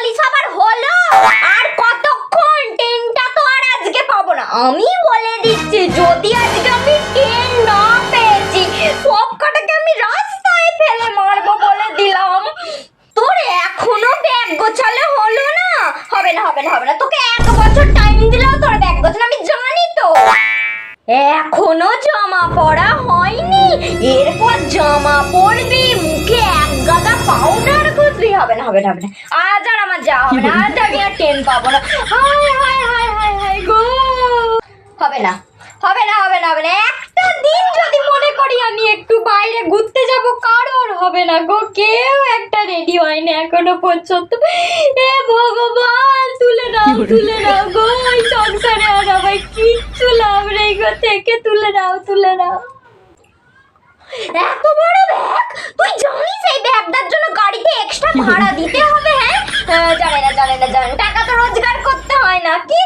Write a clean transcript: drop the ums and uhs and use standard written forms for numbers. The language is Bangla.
বলিস আবার হলো? আর কতক্ষণ? ট্রেনটা তো আর আজকে পাবো না। আমি বলে দিচ্ছি, যদি আজকে আমি ট্রেন না পেয়েছি, সব কটাকে আমি রাস্তায় ফেলে মারবো বলে দিলাম। তোর এখনো ব্যাগ গোছালে হলো না? হবে না হবে না হবে না, তোকে 1 বছর টাইম দিলেও তোর ব্যাগ গোছানো আমি জানি তো। এখনো জামা পরা হয়নি, এরপর জামা পরবি, মুখে 1 গাদা পাউডার ঘষবি। হবে না হবে না হবে না, আজ আর আমার যাওয়া হবে না, আজ আমি আর ট্রেন পাবো না। হায় হায় হায় হায় হায় গো, হবে না হবে না হবে না হবে না। একটা দিন যদি মনে করি আমি একটু বাইরে ঘুরতে যাব, কারোর হবে না গো, কেউ একটা রেডি হয়নি এখনো পর্যন্ত। এ ভগবান, তুলে নাও গো, ওই সংসারে আর আমার কিচ্ছু লাভ নেই গো, থেকে তুলে নাও। এত বড় ব্যাগ, তুই জানিস এই ব্যাগটার জন্য গাড়িতে এক্সট্রা ভাড়া দিতে হবে? হ্যাঁ জানে না, টাকা তো রোজগার করতে হয় না কি